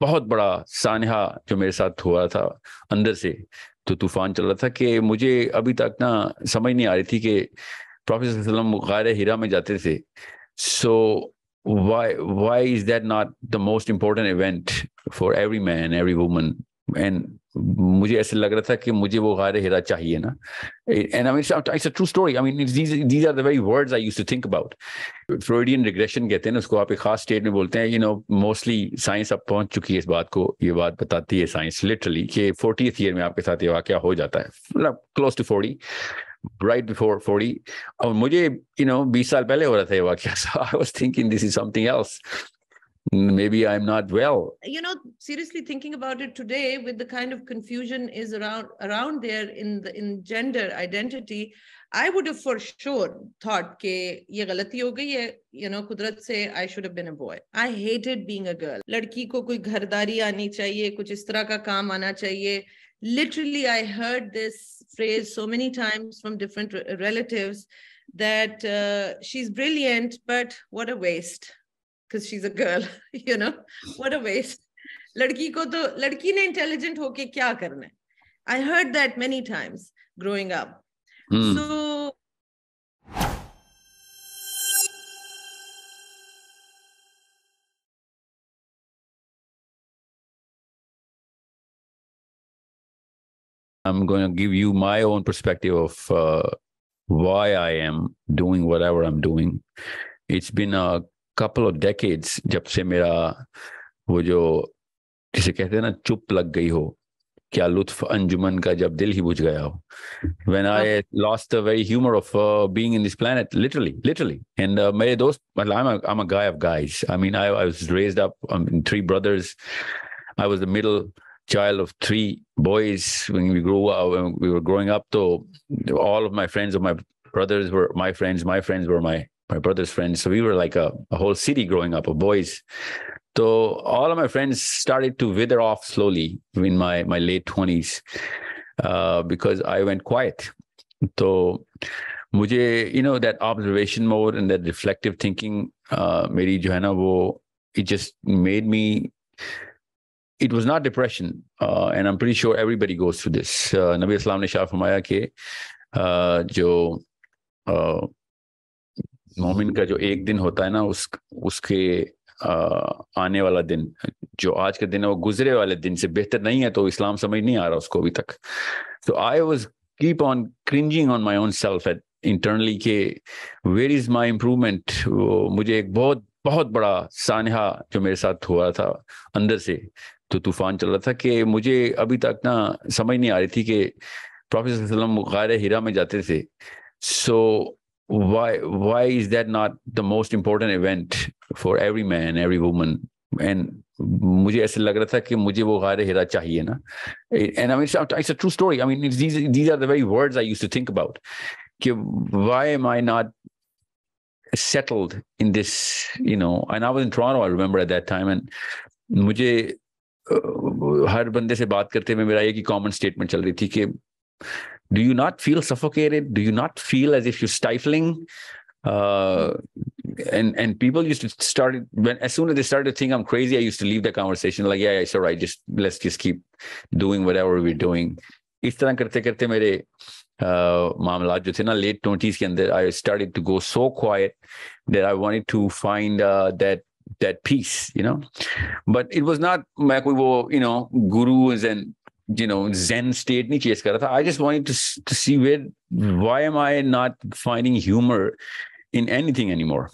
बहुत बड़ा सानहा जो मेरे साथ हुआ था अंदर से, तो तूफान चल रहा था कि मुझे अभी तक ना समझ नहीं आ रही थी कि प्रॉफेट सल्लल्लाहु अलैहि वसल्लम गारे हिरा में जाते थे. सो why is that not the most important event for every man, every woman? And मुझे ऐसे लग रहा था कि मुझे वो गारे हिरा चाहिए ना. And I mean, it's a true story. I mean, these are the very words I used to think about. Freudian regression कहते हैं ना उसको, आप एक खास स्टेट में बोलते हैं. मोस्टली साइंस अब पहुंच चुकी है इस बात को, ये बात बताती है साइंस लिटरली कि 40th ईयर में आपके साथ ये वाकया हो जाता है, मतलब क्लोज टू 40, right before 40. और मुझे 20 साल पहले हो रहा था ये वाकया. So I was thinking this is something else. Maybe I'm not well. Seriously thinking about it today, with the kind of confusion is around there in gender identity, I would have for sure thought ke ye galati ho gayi hai, kudrat se I should have been a boy. I hated being a girl. Ladki ko koi ghardari aani chahiye, kuch is tarah ka kaam aana chahiye. Literally, I heard this phrase so many times from different relatives that she's brilliant, but what a waste, because she's a girl. What a waste. Ladki ne intelligent hoke kya karna hai? I heard that many times growing up. So I'm going to give you my own perspective of why I am doing whatever I'm doing. It's been a couple of decades जब से मेरा वो जो जिसे कहते हैं ना चुप लग गई हो, क्या लुत्फ अंजुमन का जब दिल ही बुझ गया हो. When I lost the very humor of being in this planet, literally. And मेरे दोस्त, मतलब I'm a guy of guys. I mean, I was raised up in 3 brothers. I was the middle child of 3 boys when we grew up. When we were growing up, so all of my friends of my brothers were my friends. My friends were my brother's friends. So we were like a whole city growing up of boys. So all of my friends started to wither off slowly in my late 20s because I went quiet. So मुझे that observation mode and that reflective thinking मेरी जो है ना वो, it just made me. It was not depression, and I'm pretty sure everybody goes through this. Nabi Islam ने शाह फरमाया कि जो मोमिन का जो एक दिन होता है ना, उसके आने वाला दिन, जो आज का दिन है, वो गुजरे वाले दिन से बेहतर नहीं है. तो इस्लाम समझ नहीं आ रहा उसको अभी तक. So I was keep on cringing on my own self at internally कि where is my improvement. मुझे एक बहुत बहुत बड़ा सानहा जो मेरे साथ हुआ था अंदर से, तो तूफान चल रहा था कि मुझे अभी तक ना समझ नहीं आ रही थी कि प्रॉफेट सल्लल्लाहु अलैहि वसल्लम गारे हिरा में जाते थे. So why is that not the most important event for every man, every woman? And मुझे ऐसे लग रहा था कि मुझे वो गारे हिरा चाहिए ना. And I mean, it's a true story. I mean, these are the very words I used to think about. कि why am I not settled in this, and I was in Toronto, I remember at that time, and मुझे हर बंदे से बात करते हुए मेरा एक ही common statement चल रही थी कि do you not feel suffocated? Do you not feel as if you're stifling? And people used to as soon as they started to think I'm crazy, I used to leave the conversation like, yeah, it's all right, let's just keep doing whatever we're doing. इस तरह करते करते मेरे मामलात जो थे ना late 20s के अंदर, I started to go so quiet that I wanted to find that peace, but it was not मैं कोई वो gurus and Zen state नहीं chase कर रहा था. I just wanted to see why am I not finding humor in anything anymore.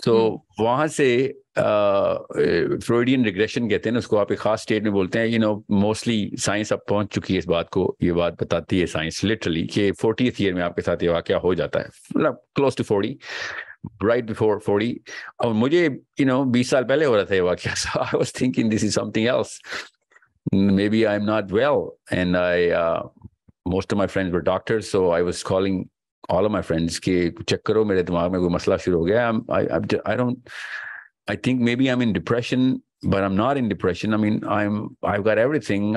So वहां से Freudian regression कहते हैं ना उसको, आप एक खास स्टेट में बोलते हैं. मोस्टली साइंस अब पहुंच चुकी है इस बात को, ये बात बताती है साइंस लिटरली कि 40th ईयर में आपके साथ ये वाकया हो जाता है, मतलब क्लोज टू 40, right before 40. और मुझे 20 साल पहले हो रहा था ये वाकया. So I was thinking this is something else. Maybe I'm not well. And most of my friends were doctors, so I was calling all of my friends कि check करो मेरे दिमाग में कोई मसला शुरू हो गया. I think maybe I'm in depression, but I'm not in depression. I mean, I've got everything.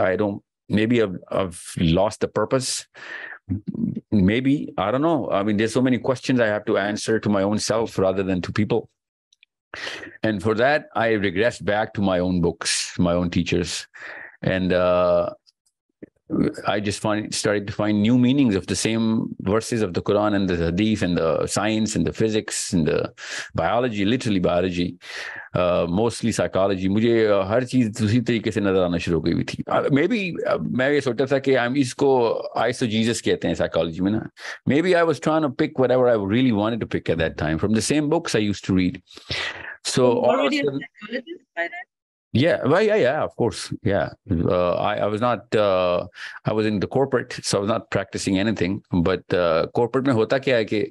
Maybe I've lost the purpose. Maybe, I don't know. I mean, there's so many questions I have to answer to my own self rather than to people. And for that, I regressed back to my own books, my own teachers. And I just started to find new meanings of the same verses of the Quran and the Hadith and the science and the physics and the biology, literally biology, mostly psychology. मुझे हर चीज दूसरी तरीके से नजर आना शुरू हो गई थी. Maybe मैं ये सोचता था कि इसको eisegesis कहते हैं psychology में ना. Maybe I was trying to pick whatever I really wanted to pick at that time from the same books I used to read. So already a psychologist by then? Yeah, well, yeah, of course. Yeah. I was not, I was in the corporate, so I was not practicing anything. But corporate में होता क्या है कि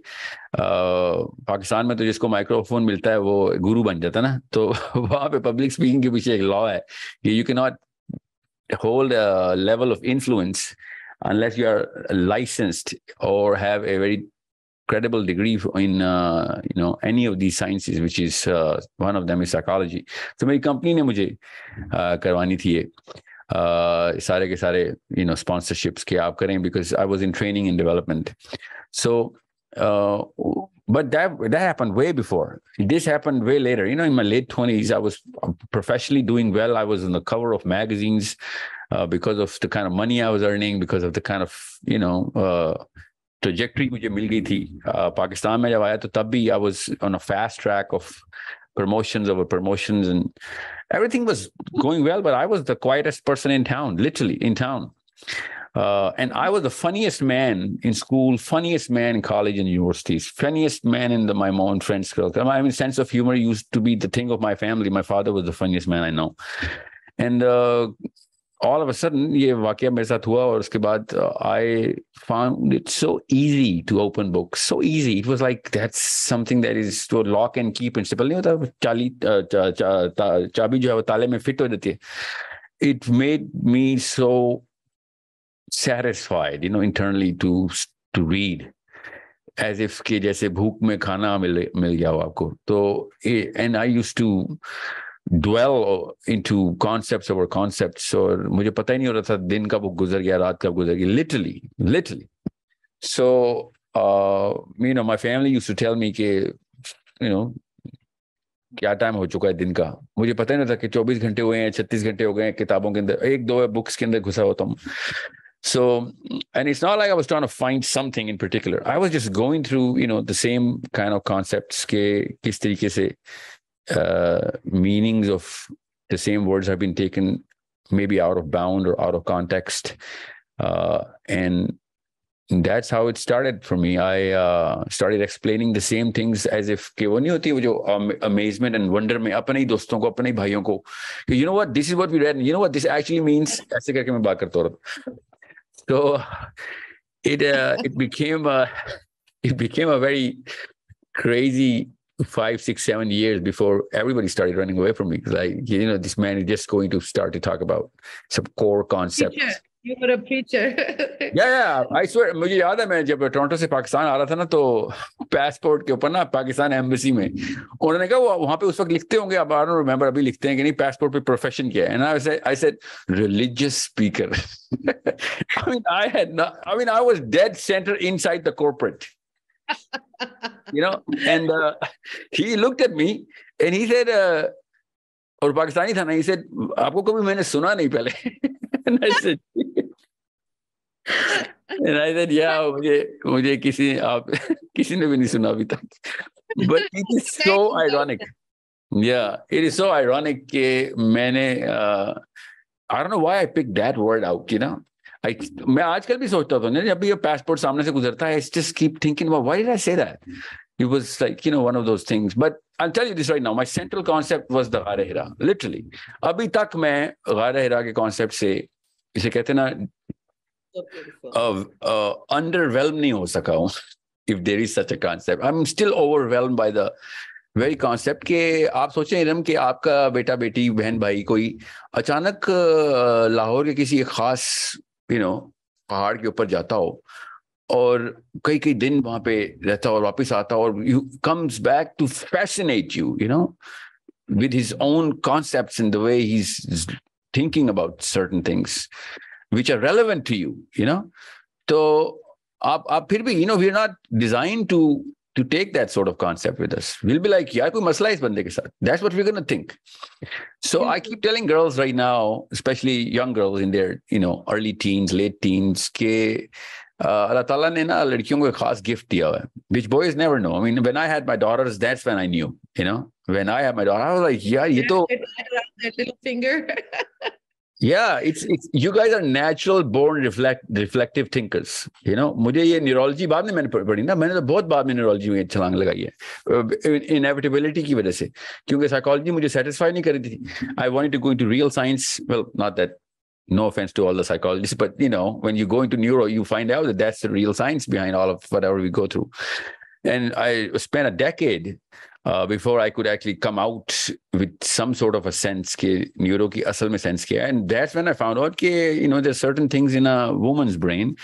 पाकिस्तान में तो जिसको microphone मिलता है वो गुरु बन जाता है ना. तो वहाँ पे पब्लिक स्पीकिंग के पीछे एक लॉ है कि you cannot hold a level of influence unless you are licensed or have a very credible degree in any of these sciences, which is one of them is psychology. So मेरी company ने मुझे करवानी थी ये सारे के सारे sponsorships के आप करें, because I was in training and development. So but that happened way before. This happened way later. In my late 20s, I was professionally doing well. I was on the cover of magazines because of the kind of money I was earning, because of the kind of trajectory मुझे मिल गई थी. पाकिस्तान में जब आया तो तब भी I was on a fast track of promotions over promotions, and everything was going well, but I was the quietest person in town, literally in town. And I was the funniest man in school, funniest man in college and universities, funniest man in my own friends' circle. I mean, sense of humor used to be the thing of my family. My father was the funniest man I know. And all of a sudden, ये वाकया मेरे साथ हुआ, और उसके बाद I found it so easy to open books, so easy. It was like that's something that is to lock and key principle. नहीं होता चाबी जो है वो ताले में फिट हो जाती है. It made me so satisfied, internally to read, as if कि जैसे भूख में खाना मिल गया हो आपको. तो and I used to dwell into concepts over concepts, और मुझे पता ही नहीं हो रहा था दिन कब गुजर गया, रात कब गुजर गई, literally. So my family used to tell me कि क्या टाइम हो चुका है दिन का. मुझे पता ही नहीं था कि 24 घंटे हुए हैं, 36 घंटे हो गए हैं किताबों के अंदर, एक दो बुक्स के अंदर घुसा होता हूँ. So, and it's not like I was trying to find something in particular. I was just going through the same kind of concepts के किस तरीके से meanings of the same words have been taken maybe out of bound or out of context, and that's how it started for me. I started explaining the same things as if कि वो नहीं होती वो जो amazement and wonder में अपने ही दोस्तों को, अपने ही भाइयों को कि you know what, this is what we read, and you know what this actually means, ऐसे करके मैं बात करता हूँ. So it became a very crazy 5, 6, 7 years before everybody started running away from me, because this man is just going to start to talk about some core concepts. Preacher. You were a preacher. Yeah, I swear. मुझे याद है मैं जब Toronto से पाकिस्तान आ रहा था ना, तो passport के ऊपर ना पाकिस्तान एम्बेसी में उन्होंने कहा वहां पे उस वक्त लिखते होंगे, अब I don't remember अभी लिखते हैं कि नहीं passport पे profession क्या है, and I said religious speaker. I was dead center inside the corporate. And he looked at me and he said, और पाकिस्तानी था ना, he said, आपको कभी मैंने सुना नहीं पहले. And I said, yeah, मुझे किसी ने भी नहीं सुना अभी तक. But it is so ironic. Yeah, it is so ironic कि मैंने I don't know why I picked that word out, मैं आजकल भी सोचता था जब भी ये passport सामने से गुजरता है, I just keep thinking about why did I say that? It was like, one of those things. But I'll tell you this right now. My central concept was the Ghar Hira. Literally. अभी तक मैं Ghar Hira के concept से, इसे कहते हैं ना, underwhelmed नहीं हो सका हूँ, if there is such a concept. I'm still overwhelmed by the very concept कि आप सोचें इरम कि आपका बेटा बेटी बहन भाई कोई अचानक लाहौर के किसी एक खास पहाड़ के ऊपर जाता हो और कई दिन वहां पे रहता और वापस आता और comes back to fascinate you, with his own concepts and the way he's thinking about certain things which are relevant to you, तो आप फिर भी we're not designed to to take that sort of concept with us. We'll be like, yaar, koi masla hai is bande ke sath. That's what we're going to think. So I keep telling girls right now, especially young girls in their, early teens, late teens, ke Allah Ta'ala ne na ladkiyon ko ek khas gift diya hai, which boys never know. I mean, when I had my daughters, that's when I knew, when I had my daughter, I was like, yeah, ye to... That little finger. Yeah, it's you guys are natural born reflective thinkers. मुझे ये neurology बाद में मैंने पढ़ी ना, मैंने तो बहुत बाद में neurology में छलांग लगाई है inevitability की वजह से, क्योंकि psychology मुझे satisfy नहीं कर रही थी. I wanted to go into real science. Well, not that, no offense to all the psychologists, but when you go into neuro, you find out that that's the real science behind all of whatever we go through. And I spent a decade before I could actually come out with some sort of a sense ke neuro ki asal mein sense kya. And that's when I found out ke, there's certain things in a woman's brain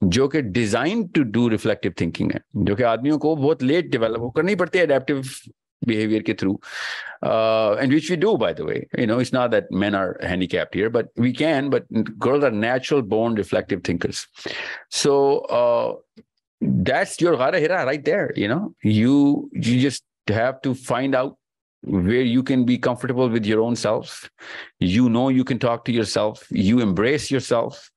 jo ke designed to do reflective thinking hai, jo ke aadmiyon ko bahut late develop karni padti hai adaptive behavior ke through, and which we do, by the way. It's not that men are handicapped here, but we can. But girls are natural born reflective thinkers. So that's your ghara hira right there. You just have to find out where you can be comfortable with your own self. You can talk to yourself. You embrace yourself.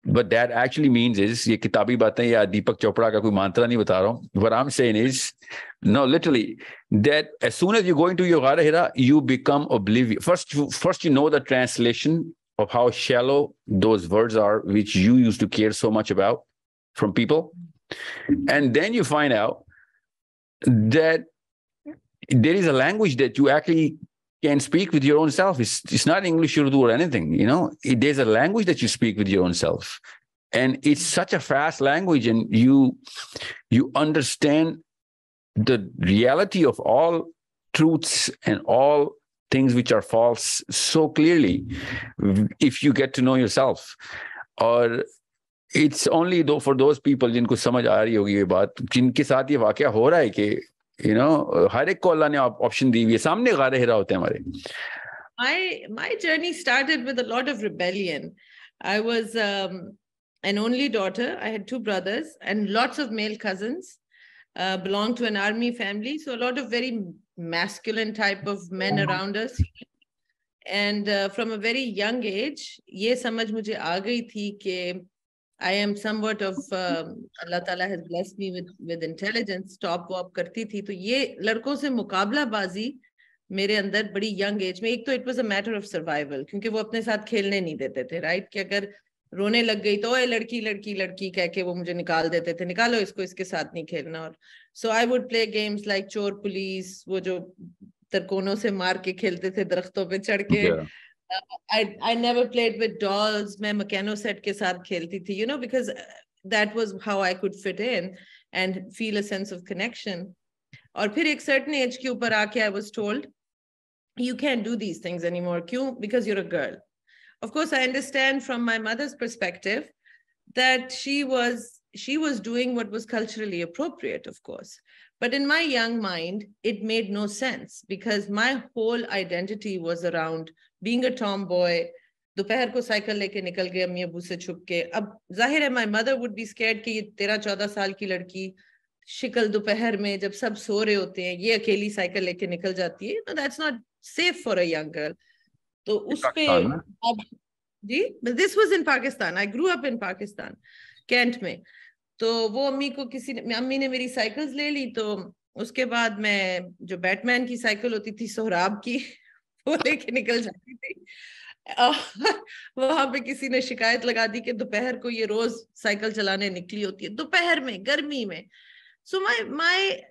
But that actually means is, ye kitabi baatein ya Deepak Chopra ka koi mantra nahi bata raha hu. What I'm saying is, no, literally, that as soon as you go into your ghara hira, you become oblivious. First you know the translation of how shallow those words are, which you used to care so much about from people. And then you find out that there is a language that you actually can speak with your own self. It's not English, Urdu, or anything. There's a language that you speak with your own self, and it's such a fast language, and you understand the reality of all truths and all things which are false so clearly if you get to know yourself. Or it's only though for those people जिनको समझ आ रही होगी ये बात, जिनके साथ ये वाकया हो रहा है कि हर एक को अल्लाह ने ऑप्शन दी हुई है, सामने गारे हिरा होते हैं हमारे. My journey started with a lot of rebellion. I was an only daughter. I had two brothers and lots of male cousins. Belonged to an army family, so a lot of very masculine type of men around us. And from a very young age, ये समझ मुझे आ गई थी कि I am somewhat of Allah Ta'ala has blessed me with intelligence. Stop वॉप करती थी, तो ये लड़कों से मुकाबलाबाजी मेरे अंदर बड़ी young age में. एक तो it was a matter of survival, क्योंकि वो अपने साथ खेलने नहीं देते थे, right? कि अगर रोने लग गई तो ओए लड़की लड़की लड़की कह के वो मुझे निकाल देते थे, निकालो इसको, इसके साथ नहीं खेलना. और so I would play games like चोर पुलिस, वो जो तरकोनों से मार के खेलते थे दरख्तों पे चढ़ के. I never played with dolls. मैं mechano set के साथ खेलती थी, because that was how I could fit in and feel a sense of connection. और फिर एक certain age के ऊपर आके I was told, you can't do these things anymore. क्यों? Because you're a girl. Of course, I understand from my mother's perspective that she was doing what was culturally appropriate, of course. But in my young mind, it made no sense because my whole identity was around being a tomboy. दोपहर को cycle लेके निकल गए अम्मी अबू से छुप के. अब जाहिर है my mother would be scared कि ये 13-14 साल की लड़की शिकल दोपहर में जब सब सो रहे होते हैं ये अकेली साइकिल लेके निकल जाती है. No, that's not safe for a young girl. तो उस पे अब जी, but this was in Pakistan. I grew up in Pakistan, Kent में. तो वो अम्मी ने मेरी साइकिल्स ले ली. तो उसके बाद मैं जो बैटमैन की साइकिल होती थी सोहराब की वो लेके निकल जाती थी. वहां पे किसी ने शिकायत लगा दी कि दोपहर को ये रोज साइकिल चलाने निकली होती है दोपहर में गर्मी में. So my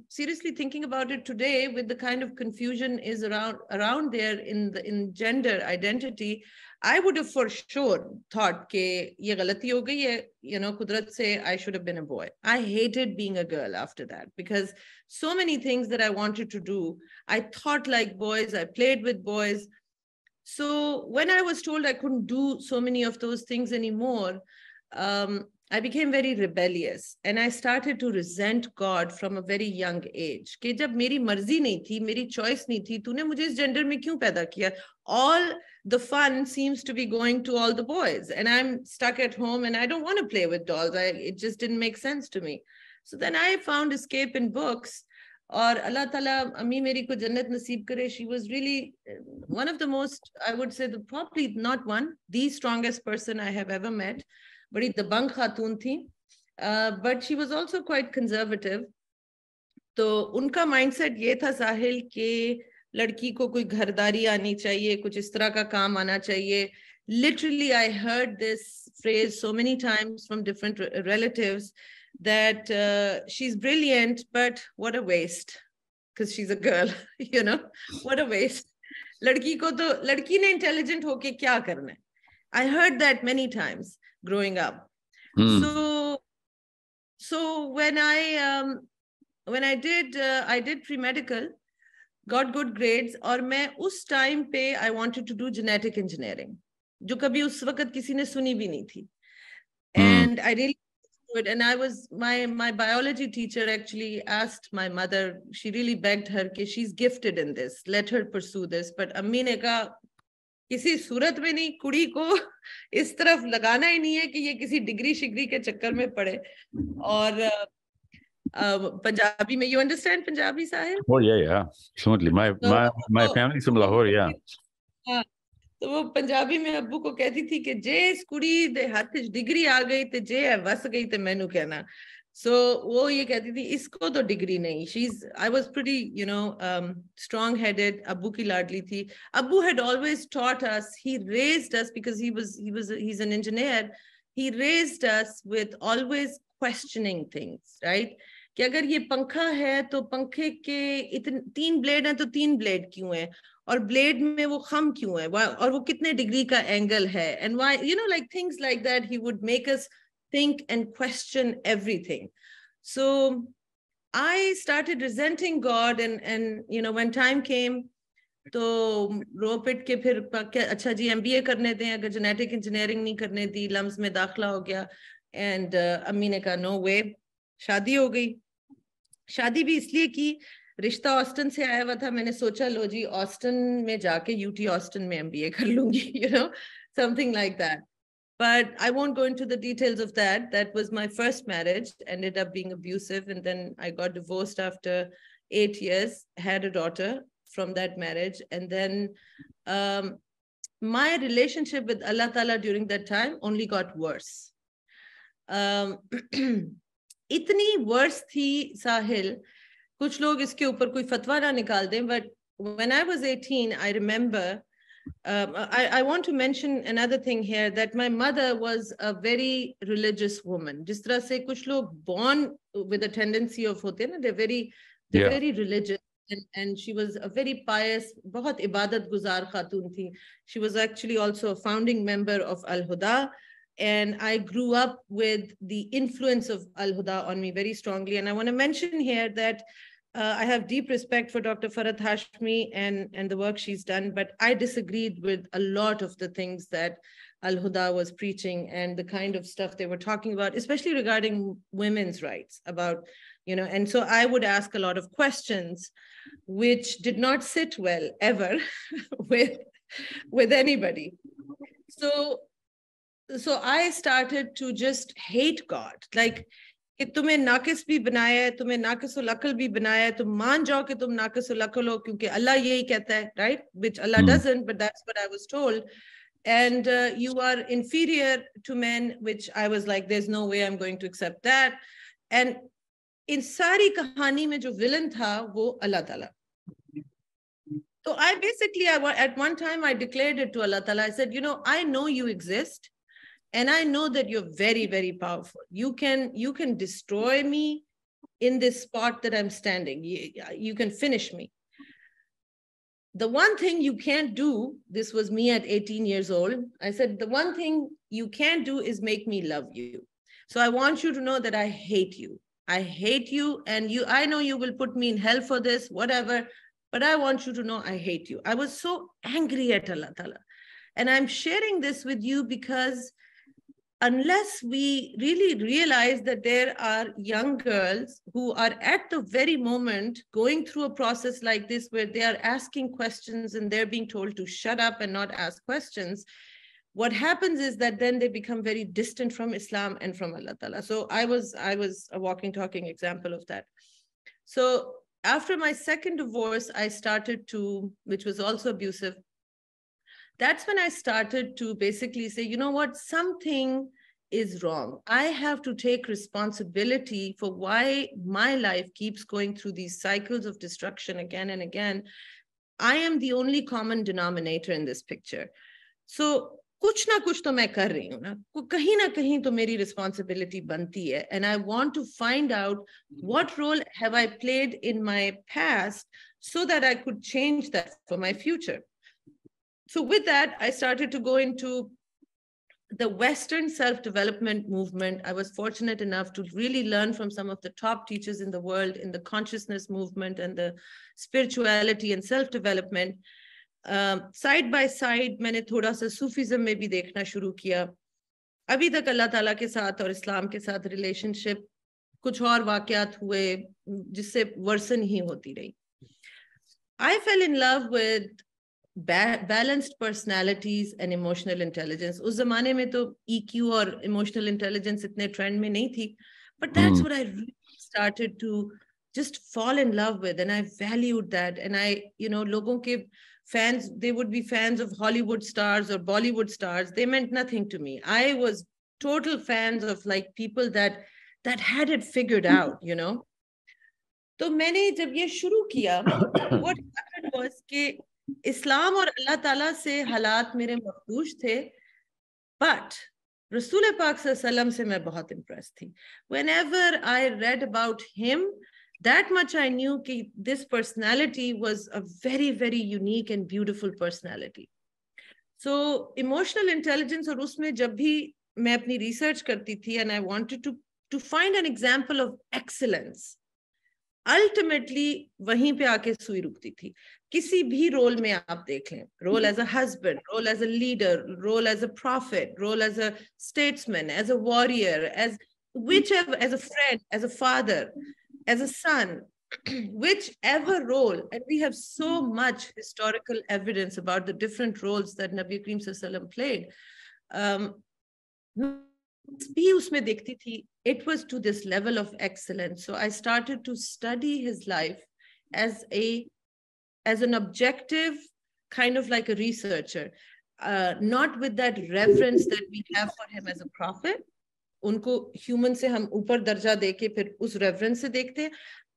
seriously thinking about it today with the kind of confusion is around there in gender identity, I would have for sure thought कि ये गलती हो गई है, कुदरत से I should have been a boy. I hated being a girl after that because so many things that I wanted to do, I thought like boys, I played with boys. So when I was told I couldn't do so many of those things anymore, I became very rebellious and I started to resent God from a very young age. कि जब मेरी मर्जी नहीं थी, मेरी choice नहीं थी, तूने मुझे इस gender में क्यों पैदा किया? All the fun seems to be going to all the boys and I'm stuck at home and I don't want to play with dolls. It just didn't make sense to me. So then I found escape in books. Or Allah Ta'ala, Ami Meri ko Jannat Naseeb Kare, she was really one of the most, I would say, probably not one, the strongest person I have ever met. Badi dabang khatun thi. But she was also quite conservative. तो उनका mindset ये था साहिल कि लड़की को कोई घरदारी आनी चाहिए, कुछ इस तरह का काम आना चाहिए. Literally, I heard this phrase so many times from different relatives that she's brilliant, but what a waste, because she's a girl, you know, what a waste. लड़की को तो लड़की ने intelligent होके क्या करना है? I heard that many times growing up. So when I did pre-medical, got good grades, और मैं उस time पे I wanted to do genetic engineering, जो कभी उस वक्त किसी ने सुनी भी नहीं थी. And I really good. And I was, my biology teacher actually asked my mother, she really begged her, कि she's gifted in this, let her pursue this. But अम्मी ने कहा, किसी सूरत में नहीं, कुड़ी को इस तरफ लगाना ही नहीं है कि ये किसी डिग्री शिग्री के चक्कर में पड़े. और Punjabi, you understand Punjabi, Sahil? Oh yeah, absolutely. My family's from Lahore, yeah. तो वो पंजाबी में अब्बू को कहती थी कि जे इस कुड़ी दे हाथ डिग्री आ गई ते जे है वस गई ते मैनू कहना. So वो ये कहती थी इसको तो डिग्री नहीं. I was pretty, you know, strong-headed. अब्बू की लाडली थी. अब्बू had always taught us. He raised us because he's an engineer. He raised us with always questioning things, right? कि अगर ये पंखा है तो पंखे के इतने 3 ब्लेड हैं तो 3 ब्लेड क्यों है, और ब्लेड में वो खम क्यों है, और वो कितने डिग्री का एंगल है, and why, you know, like things like that. He would make us think and question everything. So I started resenting God, and you know, when time came, तो रो पिट के फिर अच्छा जी MBA करने दें, अगर जेनेटिक इंजीनियरिंग नहीं करने दी, लम्स में दाखला हो गया. एंड अम्मी ने कहा नो वे. शादी हो गई. शादी भी इसलिए की, रिश्ता ऑस्टन से आया हुआ था. मैंने सोचा लो जी ऑस्टन में जाके UT ऑस्टन में MBA कर लूंगी, you know, something like that. But I won't go into the details of that. That was my first marriage, ended up being abusive, and then I got divorced after 8 years, had a daughter from that marriage. And then my relationship with Allah Ta'ala during that time only got worse. इतनी verse थी साहिल, कुछ लोग इसके ऊपर कोई फतवा ना निकाल दें, but when I was 18, I remember, I want to mention another thing here, that my mother was a very religious woman. जिस तरह से कुछ लोग born with a tendency of होते हैं ना, they're very religious, and she was a very pious, बहुत इबादत गुजार खातून थी. She was actually also a founding member of Al-Huda. And I grew up with the influence of Al-Huda on me very strongly. And I want to mention here that I have deep respect for Dr. Farhat Hashmi and the work she's done, but I disagreed with a lot of the things that Al-Huda was preaching and the kind of stuff they were talking about, especially regarding women's rights, about, you know, and so I would ask a lot of questions which did not sit well ever with anybody. So I started to just hate God. Like, कि तुम्हें नाकिस भी बनाया है, तुम्हें नाकिसुल अक्ल भी बनाया है, तुम मान जाओ कि तुम नाकिसुल अक्ल हो क्योंकि अल्लाह यही कहता है, right? Which Allah doesn't, but that's what I was told. And you are inferior to men, which I was like, there's no way I'm going to accept that. And in सारी कहानी में जो villain था, वो Allah Ta'ala. So I basically, at one time, I declared it to Allah Ta'ala. I said, you know, I know you exist. And I know that you're very, very powerful. You can destroy me in this spot that I'm standing. You can finish me. The one thing you can't do, this was me at 18 years old. I said, the one thing you can't do is make me love you. So I want you to know that I hate you. I hate you. And I know you will put me in hell for this, whatever. But I want you to know I hate you. I was so angry at Allah Ta'ala. And I'm sharing this with you because unless we really realize that there are young girls who are at the very moment going through a process like this, where they are asking questions and they're being told to shut up and not ask questions, what happens is that then they become very distant from Islam and from Allah Ta'ala. So I was a walking, talking example of that. So after my second divorce, I started to, which was also abusive, that's when I started to basically say, you know what, something is wrong. I have to take responsibility for why my life keeps going through these cycles of destruction again and again. I am the only common denominator in this picture. So कुछ ना कुछ तो मैं कर रही हूँ ना, कहीं ना कहीं तो मेरी responsibility बनती है, and I want to find out what role have I played in my past so that I could change that for my future. So with that, I started to go into the Western self-development movement. I was fortunate enough to really learn from some of the top teachers in the world in the consciousness movement and the spirituality and self-development. Side by side, मैंने थोड़ा सा Sufism में भी देखना शुरू किया. अभी तक अल्लाह ताला के साथ और इस्लाम के साथ रिलेशनशिप, कुछ और वाकयात हुए जिससे वर्सन ही होती रही. I fell in love with balanced personalities and emotional intelligence. उस जमाने में तो EQ और emotional intelligence इतने trend में नहीं थी, but that's what I really started to just fall in love with, and I valued that. And I, you know, लोगों के fans, they would be fans of Hollywood stars or Bollywood stars. They meant nothing to me. I was total fans of like people that had it figured out, you know. तो मैंने जब ये शुरू किया, what happened was कि इस्लाम और अल्लाह ताला से हालात मेरे मखदूश थे, but रसूल पाक सल्लल्लाहु अलैहि वसल्लम से मैं बहुत impressed थी. Whenever I read about him, that much I knew कि this personality was a very, very unique and beautiful personality. So emotional intelligence, और उसमें जब भी मैं अपनी research करती थी, and I wanted to find an example of excellence, ultimately वहीं पे आके सुई रुकती थी. किसी भी रोल में आप देख लें, role as a husband, role as a leader, role as a prophet, role as a statesman, as a warrior, as whichever, as a friend, as a father, as a son, whichever role, and we have so much historical evidence about the different roles that Nabi Karim Sallallahu Alaihi Wasallam played. भी उसमें देखती थी, it was to this level of excellence. So I started to study his life as an objective, kind of like a researcher, not with that reverence that we have for him as a prophet. उनको human से हम ऊपर दर्जा देके फिर उस reverence से देखते हैं.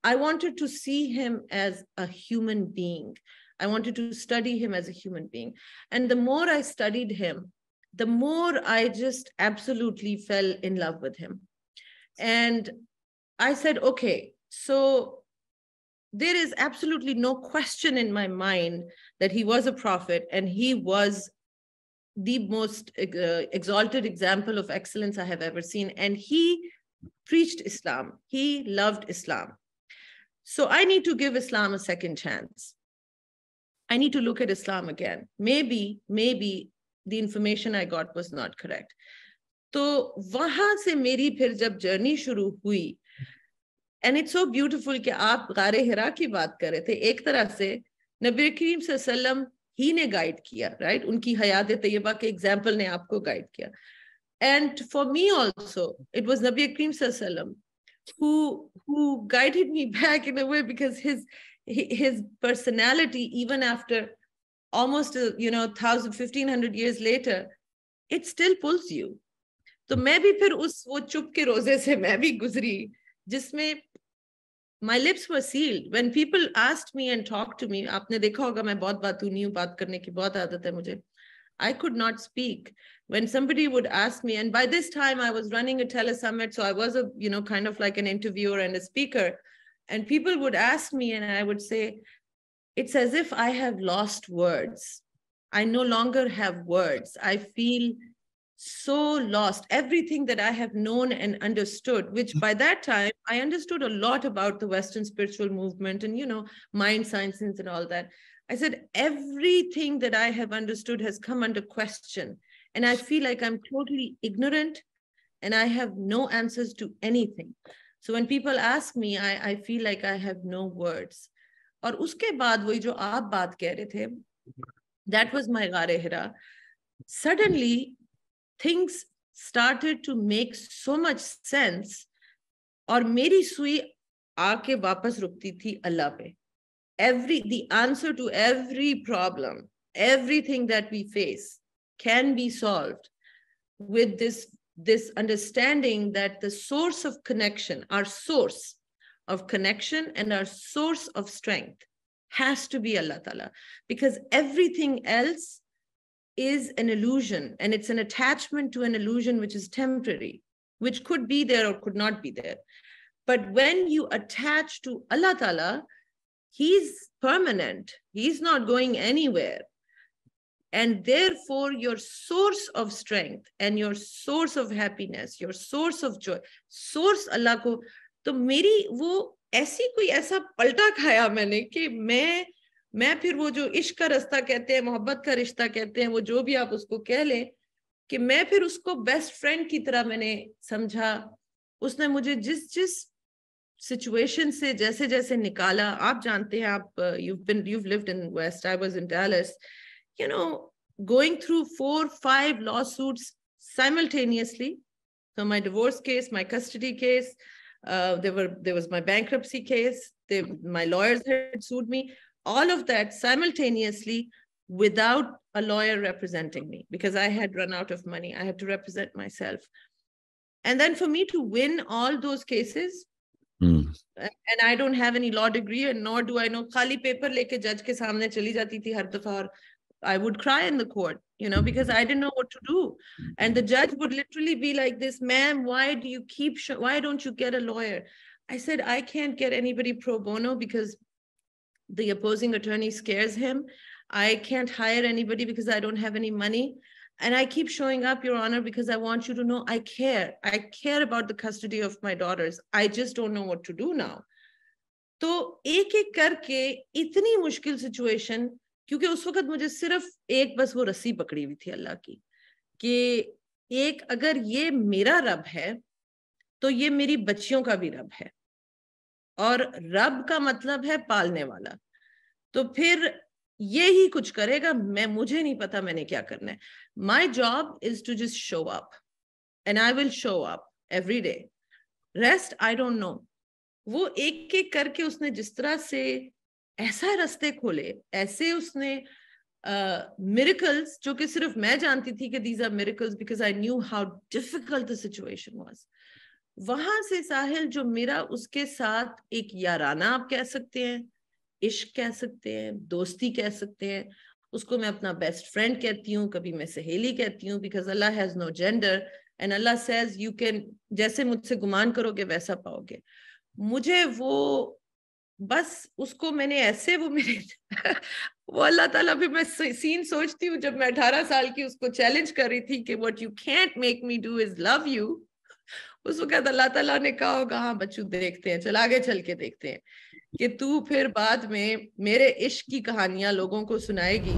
I wanted to see him as a human being. I wanted to study him as a human being. And the more I studied him, the more I just absolutely fell in love with him. And I said, okay, so there is absolutely no question in my mind that he was a prophet and he was the most exalted example of excellence I have ever seen. And he preached Islam. He loved Islam. So I need to give Islam a second chance. I need to look at Islam again. Maybe the information I got was not correct. तो वहां से मेरी फिर जब journey शुरू हुई, and it's so beautiful कि आप गारे हिरा की बात कर रहे थे, एक तरह से नबी करीम सल्लल्लाहु ही ने गाइड किया, right? उनकी हयात तैयबा के एग्जाम्पल ने आपको गाइड किया. And for me also, it was Nabi Karim Sallallahu who guided me back in a way, because his personality, even after almost 1,500 years later, it still pulls you. तो मैं भी फिर वो चुप के रोजे से मैं भी गुजरी, जिसमें my lips were sealed. When people asked me and talked to me, आपने देखा होगा मैं बहुत बातूनी हूँ, बात करने की बहुत आदत है मुझे. I could not speak. When somebody would ask me, and by this time I was running a telesummit, so I was a, kind of like an interviewer and a speaker, and people would ask me and I would say, it's as if I have lost words. I no longer have words. I feel so lost. Everything that I have known and understood, which by that time I understood a lot about the Western spiritual movement and, mind sciences and all that. I said, everything that I have understood has come under question. And I feel like I'm totally ignorant and I have no answers to anything. So when people ask me, I feel like I have no words. और उसके बाद वही जो आप बात कह रहे थे, that was my गारे हिरा. suddenly things started to make so much sense. और मेरी सुई आके वापस रुकती थी अल्लाह पे. The answer to every problem, everything that we face can be solved with this understanding that the source of connection, our source of connection and our source of strength has to be Allah Ta'ala, because everything else is an illusion, and it's an attachment to an illusion which is temporary, which could be there or could not be there. But when you attach to Allah Ta'ala, He's permanent. He's not going anywhere. And therefore, your source of strength and your source of happiness, your source of joy, source Allah ko, तो मेरी वो ऐसी कोई ऐसा पलटा खाया मैंने कि मैं फिर वो जो इश्क का रास्ता कहते हैं, मोहब्बत का रिश्ता कहते हैं, वो जो भी आप उसको कह लें, कि मैं फिर उसको बेस्ट फ्रेंड की तरह मैंने समझा. उसने मुझे जिस situation से जैसे जैसे निकाला. आप जानते हैं, आप you've lived in West, I was in Dallas, you know, going through 4-5 lawsuits simultaneously. So my divorce case, my custody case, there was my bankruptcy case, my lawyers had sued me, all of that simultaneously without a lawyer representing me, because I had run out of money. I had to represent myself. And then for me to win all those cases, and I don't have any law degree, and nor do I know, खाली paper लेके जज के सामने चली जाती थी हर दफा, और I would cry in the court, you know, because I didn't know what to do. And the judge would literally be like this, ma'am, why don't you get a lawyer? I said, I can't get anybody pro bono because the opposing attorney scares him. I can't hire anybody because I don't have any money. And I keep showing up, Your Honor, because I want you to know I care. I care about the custody of my daughters. I just don't know what to do now. तो एक एक करके इतनी मुश्किल situation, क्योंकि उस वक्त मुझे सिर्फ एक बस वो रस्सी पकड़ी हुई थी अल्लाह की, कि एक अगर ये मेरा रब है तो ये मेरी बच्चियों का भी रब है, और रब का मतलब है पालने वाला. तो फिर ये ही कुछ करेगा, मुझे नहीं पता मैंने क्या करना है. My job is to just show up, and I will show up every day. Rest, I don't know. वो एक एक करके उसने जिस तरह से ऐसा रास्ते खोले, ऐसे उसने miracles, जो कि सिर्फ मैं जानती थी कि these are miracles because I knew how difficult the situation was. वहां से साहिल जो मेरा उसके साथ एक याराना आप कह सकते हैं, इश्क कह सकते हैं, दोस्ती कह सकते हैं, उसको मैं अपना बेस्ट फ्रेंड कहती हूँ, कभी मैं सहेली कहती हूँ, because Allah has no gender and Allah says you can, जैसे मुझसे गुमान करोगे वैसा पाओगे. मुझे वो बस उसको मैंने ऐसे वो मेरे वो अल्लाह ताला भी, मैं सीन सोचती हूँ जब मैं 18 साल की उसको चैलेंज कर रही थी कि what you can't make me do is love you. उस वक्त अल्लाह ताला ने कहा होगा, हाँ बच्चू देखते हैं, चल आगे चल के देखते हैं कि तू फिर बाद में मेरे इश्क की कहानियां लोगों को सुनाएगी